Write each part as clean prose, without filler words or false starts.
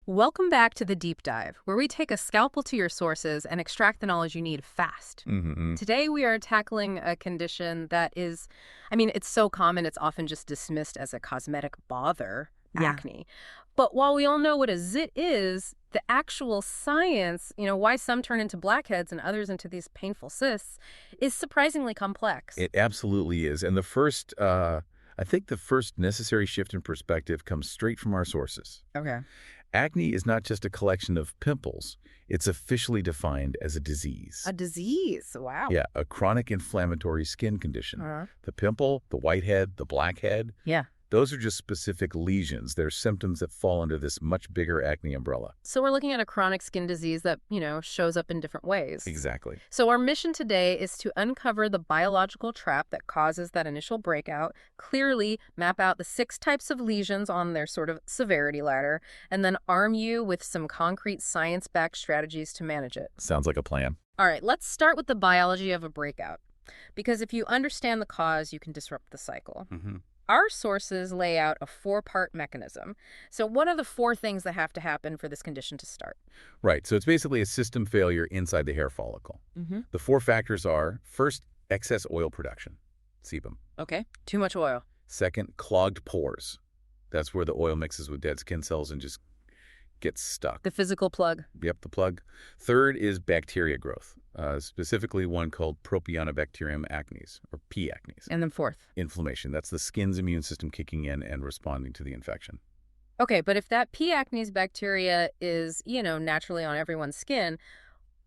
Welcome back to the Deep Dive, where we take a scalpel to your sources and extract the knowledge you need fast. Mm-hmm. Today, we are tackling a condition that is, it's so common, it's often just dismissed as a cosmetic bother, Yeah. acne. But while we all know what a zit is, the actual science, why some turn into blackheads and others into these painful cysts, is surprisingly complex. It absolutely is. And I think the first necessary shift in perspective comes straight from our sources. Okay. Acne is not just a collection of pimples. It's officially defined as a disease. A disease, wow. Yeah, a chronic inflammatory skin condition. Uh-huh. The pimple, the whitehead, the blackhead, Yeah. those are just specific lesions. They're symptoms that fall under this much bigger acne umbrella. So we're looking at a chronic skin disease that, shows up in different ways. Exactly. So our mission today is to uncover the biological trap that causes that initial breakout, clearly map out the 6 types of lesions on their sort of severity ladder, and then arm you with some concrete science-backed strategies to manage it. Sounds like a plan. All right, let's start with the biology of a breakout. Because if you understand the cause, you can disrupt the cycle. Mm-hmm. Our sources lay out a 4-part mechanism. So what are the 4 things that have to happen for this condition to start? Right. So it's basically a system failure inside the hair follicle. Mm-hmm. The 4 factors are, first, excess oil production, sebum. Okay. Too much oil. Second, clogged pores. That's where the oil mixes with dead skin cells and just gets stuck. The physical plug. Yep, the plug. Third is bacteria growth, specifically one called Propionibacterium acnes, or P. acnes. And then 4th. Inflammation. That's the skin's immune system kicking in and responding to the infection. Okay, but if that P. acnes bacteria is, naturally on everyone's skin,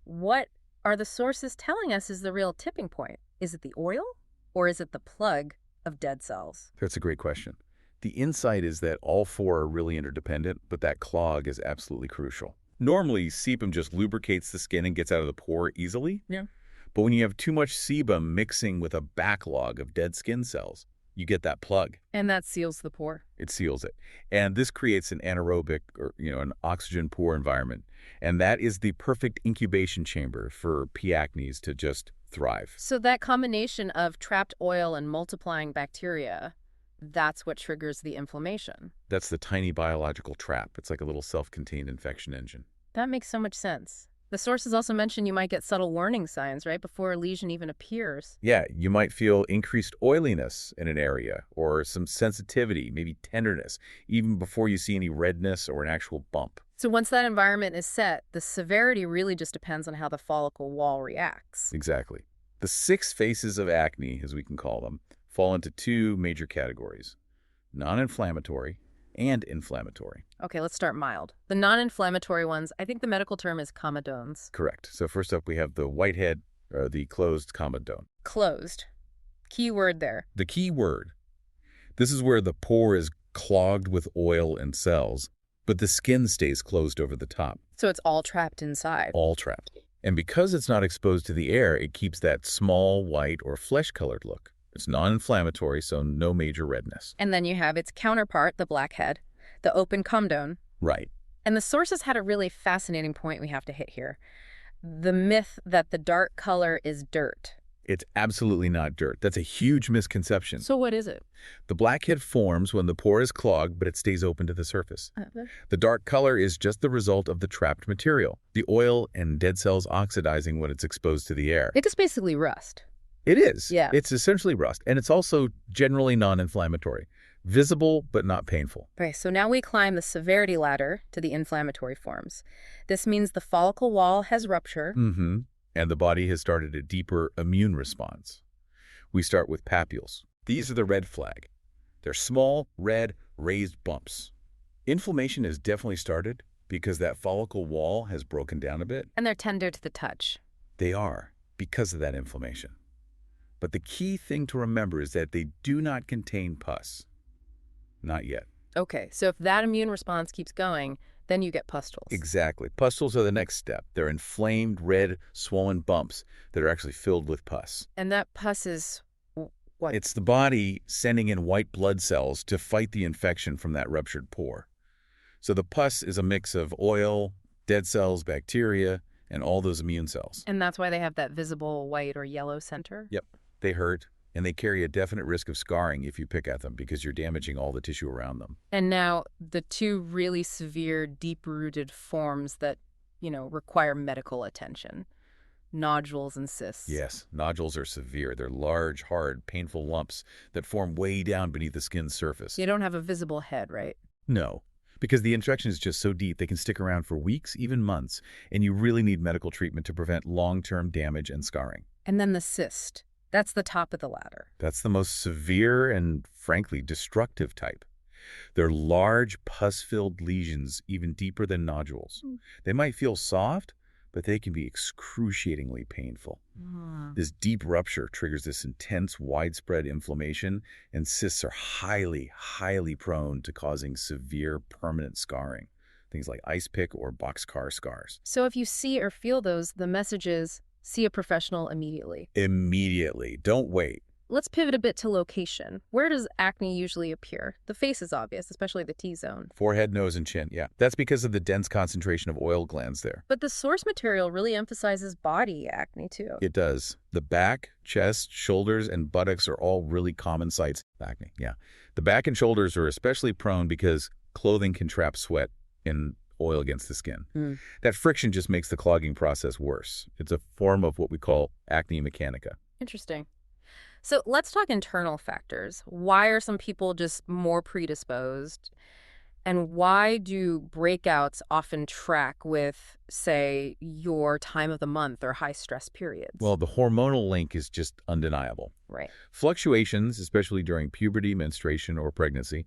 what are the sources telling us is the real tipping point? Is it the oil or is it the plug of dead cells? That's a great question. The insight is that all 4 are really interdependent, but that clog is absolutely crucial. Normally, sebum just lubricates the skin and gets out of the pore easily. Yeah. But when you have too much sebum mixing with a backlog of dead skin cells, you get that plug. And that seals the pore. It seals it. And this creates an anaerobic or, an oxygen-poor environment. And that is the perfect incubation chamber for P. acnes to just thrive. So that combination of trapped oil and multiplying bacteria, that's what triggers the inflammation. That's the tiny biological trap. It's like a little self-contained infection engine. That makes so much sense. The sources also mention you might get subtle warning signs, right, before a lesion even appears. Yeah, you might feel increased oiliness in an area or some sensitivity, maybe tenderness, even before you see any redness or an actual bump. So once that environment is set, the severity really just depends on how the follicle wall reacts. Exactly. The 6 faces of acne, as we can call them, fall into 2 major categories: non-inflammatory and inflammatory. Okay, let's start mild. The non-inflammatory ones, I think the medical term is comedones. Correct. So first up, we have the whitehead, or the closed comedone. Closed. Key word there. The key word. This is where the pore is clogged with oil and cells, but the skin stays closed over the top. So it's all trapped inside. All trapped. And because it's not exposed to the air, it keeps that small, white, or flesh-colored look. It's non-inflammatory, so no major redness. And then you have its counterpart, the blackhead, the open comedone. Right. And the sources had a really fascinating point we have to hit here. The myth that the dark color is dirt. It's absolutely not dirt. That's a huge misconception. So what is it? The blackhead forms when the pore is clogged, but it stays open to the surface. The dark color is just the result of the trapped material, the oil and dead cells oxidizing when it's exposed to the air. It's just basically rust. It is. Yeah. It's essentially rust, and it's also generally non-inflammatory. Visible, but not painful. Okay, so now we climb the severity ladder to the inflammatory forms. This means the follicle wall has ruptured. Mm-hmm. And the body has started a deeper immune response. We start with papules. These are the red flag. They're small, red, raised bumps. Inflammation has definitely started because that follicle wall has broken down a bit. And they're tender to the touch. They are, because of that inflammation. But the key thing to remember is that they do not contain pus. Not yet. Okay, so if that immune response keeps going, then you get pustules. Exactly. Pustules are the next step. They're inflamed, red, swollen bumps that are actually filled with pus. And that pus is what? It's the body sending in white blood cells to fight the infection from that ruptured pore. So the pus is a mix of oil, dead cells, bacteria, and all those immune cells. And that's why they have that visible white or yellow center? Yep. They hurt, and they carry a definite risk of scarring if you pick at them because you're damaging all the tissue around them. And now the two really severe, deep-rooted forms that, require medical attention, nodules and cysts. Yes, nodules are severe. They're large, hard, painful lumps that form way down beneath the skin's surface. They don't have a visible head, right? No, because the infection is just so deep they can stick around for weeks, even months, and you really need medical treatment to prevent long-term damage and scarring. And then the cyst. That's the top of the ladder. That's the most severe and, frankly, destructive type. They're large, pus-filled lesions, even deeper than nodules. They might feel soft, but they can be excruciatingly painful. This deep rupture triggers this intense, widespread inflammation, and cysts are highly, highly prone to causing severe, permanent scarring. Things like ice pick or boxcar scars. So if you see or feel those, the message is, see a professional immediately. Immediately. Don't wait. Let's pivot a bit to location. Where does acne usually appear? The face is obvious, especially the T-zone. Forehead, nose, and chin, yeah. That's because of the dense concentration of oil glands there. But the source material really emphasizes body acne, too. It does. The back, chest, shoulders, and buttocks are all really common sites of acne, yeah. The back and shoulders are especially prone because clothing can trap sweat and oil against the skin. That friction just makes the clogging process worse. It's a form of what we call acne mechanica. Interesting. So let's talk internal factors. Why are some people just more predisposed? And why do breakouts often track with, say, your time of the month or high stress periods? Well, the hormonal link is just undeniable. Right. Fluctuations, especially during puberty, menstruation, or pregnancy,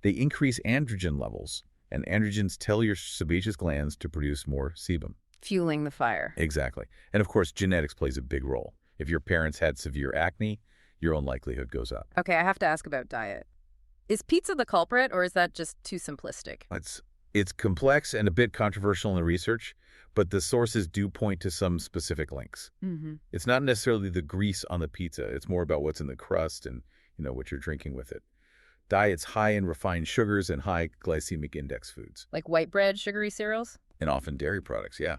they increase androgen levels, and androgens tell your sebaceous glands to produce more sebum. Fueling the fire. Exactly. And of course, genetics plays a big role. If your parents had severe acne, your own likelihood goes up. Okay, I have to ask about diet. Is pizza the culprit, or is that just too simplistic? It's complex and a bit controversial in the research, but the sources do point to some specific links. It's not necessarily the grease on the pizza. It's more about what's in the crust and, what you're drinking with it. Diets high in refined sugars and high glycemic index foods. Like white bread, sugary cereals? And often dairy products, yeah.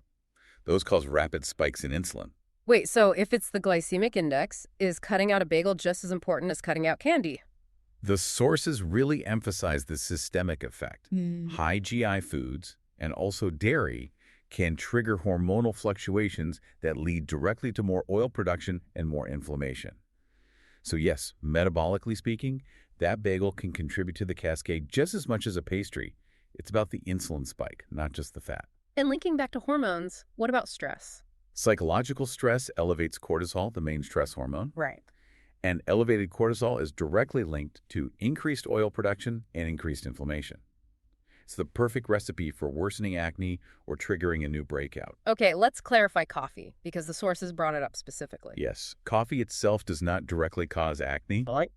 Those cause rapid spikes in insulin. Wait, so if it's the glycemic index, is cutting out a bagel just as important as cutting out candy? The sources really emphasize the systemic effect. High GI foods and also dairy can trigger hormonal fluctuations that lead directly to more oil production and more inflammation. So yes, metabolically speaking, that bagel can contribute to the cascade just as much as a pastry. It's about the insulin spike, not just the fat. And linking back to hormones, what about stress? Psychological stress elevates cortisol, the main stress hormone. Right. And elevated cortisol is directly linked to increased oil production and increased inflammation. It's the perfect recipe for worsening acne or triggering a new breakout. Okay, let's clarify coffee, because the sources brought it up specifically. Yes, coffee itself does not directly cause acne. Right.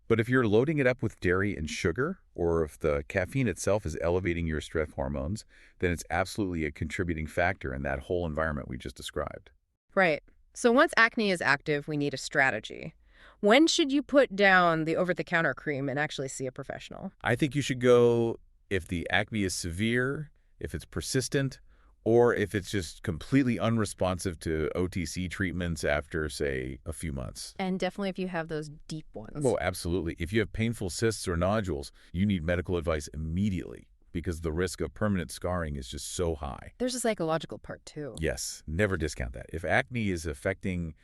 But if you're loading it up with dairy and sugar, or if the caffeine itself is elevating your stress hormones, then it's absolutely a contributing factor in that whole environment we just described. Right. So once acne is active, we need a strategy. When should you put down the over-the-counter cream and actually see a professional? I think you should go if the acne is severe, if it's persistent, or if it's just completely unresponsive to OTC treatments after, say, a few months. And definitely if you have those deep ones. Well, absolutely. If you have painful cysts or nodules, you need medical advice immediately because the risk of permanent scarring is just so high. There's a psychological part, too. Yes, never discount that. If acne is affecting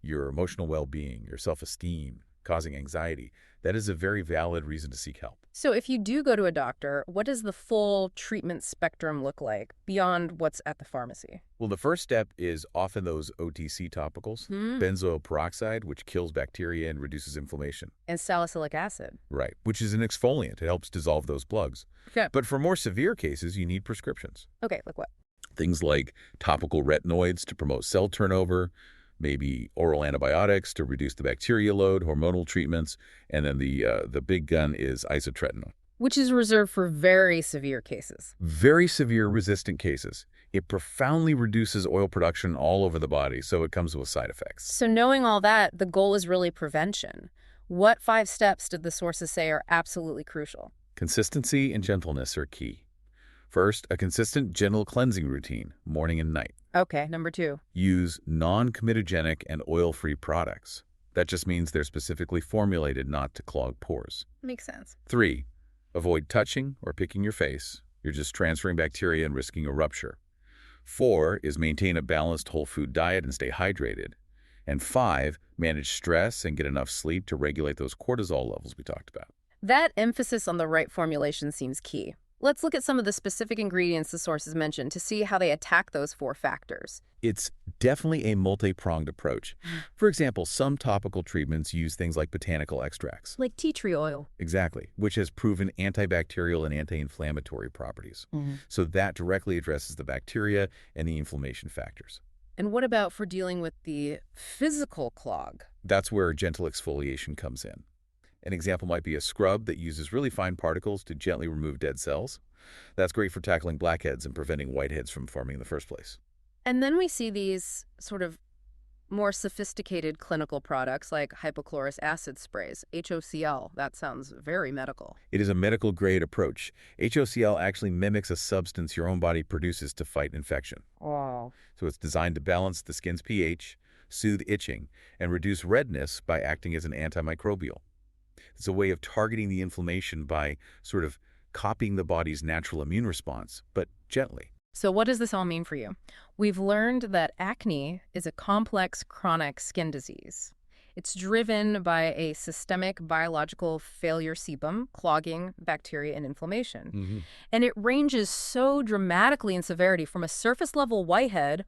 your emotional well-being, your self-esteem, causing anxiety, that is a very valid reason to seek help. So if you do go to a doctor, what does the full treatment spectrum look like beyond what's at the pharmacy? Well, the first step is often those OTC topicals, benzoyl peroxide, which kills bacteria and reduces inflammation. And salicylic acid. Right, which is an exfoliant. It helps dissolve those plugs. Okay. But for more severe cases, you need prescriptions. Okay, like what? Things like topical retinoids to promote cell turnover, maybe oral antibiotics to reduce the bacteria load, hormonal treatments, and then the big gun is isotretinoin. Which is reserved for very severe cases. Very severe resistant cases. It profoundly reduces oil production all over the body, so it comes with side effects. So knowing all that, the goal is really prevention. What 5 steps did the sources say are absolutely crucial? Consistency and gentleness are key. First, a consistent, gentle cleansing routine, morning and night. Okay, number 2. Use non-comedogenic and oil-free products. That just means they're specifically formulated not to clog pores. Makes sense. 3. Avoid touching or picking your face. You're just transferring bacteria and risking a rupture. 4 is maintain a balanced whole food diet and stay hydrated. And 5, manage stress and get enough sleep to regulate those cortisol levels we talked about. That emphasis on the right formulation seems key. Let's look at some of the specific ingredients the sources mentioned to see how they attack those 4 factors. It's definitely a multi-pronged approach. For example, some topical treatments use things like botanical extracts. Like tea tree oil. Exactly, which has proven antibacterial and anti-inflammatory properties. So that directly addresses the bacteria and the inflammation factors. And what about for dealing with the physical clog? That's where gentle exfoliation comes in. An example might be a scrub that uses really fine particles to gently remove dead cells. That's great for tackling blackheads and preventing whiteheads from forming in the first place. And then we see these sort of more sophisticated clinical products like hypochlorous acid sprays, HOCl. That sounds very medical. It is a medical-grade approach. HOCl actually mimics a substance your own body produces to fight infection. Wow. So it's designed to balance the skin's pH, soothe itching, and reduce redness by acting as an antimicrobial. It's a way of targeting the inflammation by sort of copying the body's natural immune response, but gently. So what does this all mean for you? We've learned that acne is a complex chronic skin disease. It's driven by a systemic biological failure sebum, clogging bacteria and inflammation. And it ranges so dramatically in severity from a surface-level whitehead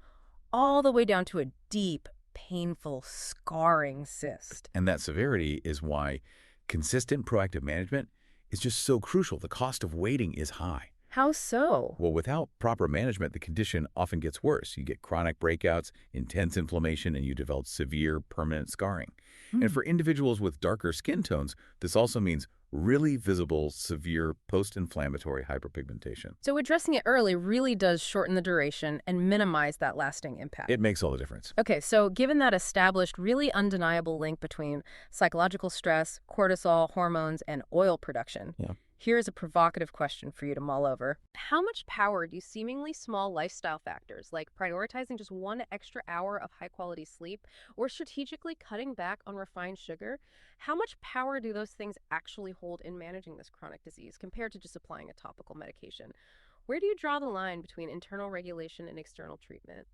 all the way down to a deep, painful, scarring cyst. And that severity is why consistent proactive management is just so crucial. The cost of waiting is high. How so? Well, without proper management, the condition often gets worse. You get chronic breakouts, intense inflammation, and you develop severe permanent scarring. And for individuals with darker skin tones, this also means really visible, severe post-inflammatory hyperpigmentation. So addressing it early really does shorten the duration and minimize that lasting impact. It makes all the difference. Okay, so given that established, really undeniable link between psychological stress, cortisol, hormones, and oil production, here's a provocative question for you to mull over. How much power do seemingly small lifestyle factors, like prioritizing just 1 extra hour of high-quality sleep or strategically cutting back on refined sugar, how much power do those things actually hold in managing this chronic disease compared to just applying a topical medication? Where do you draw the line between internal regulation and external treatment?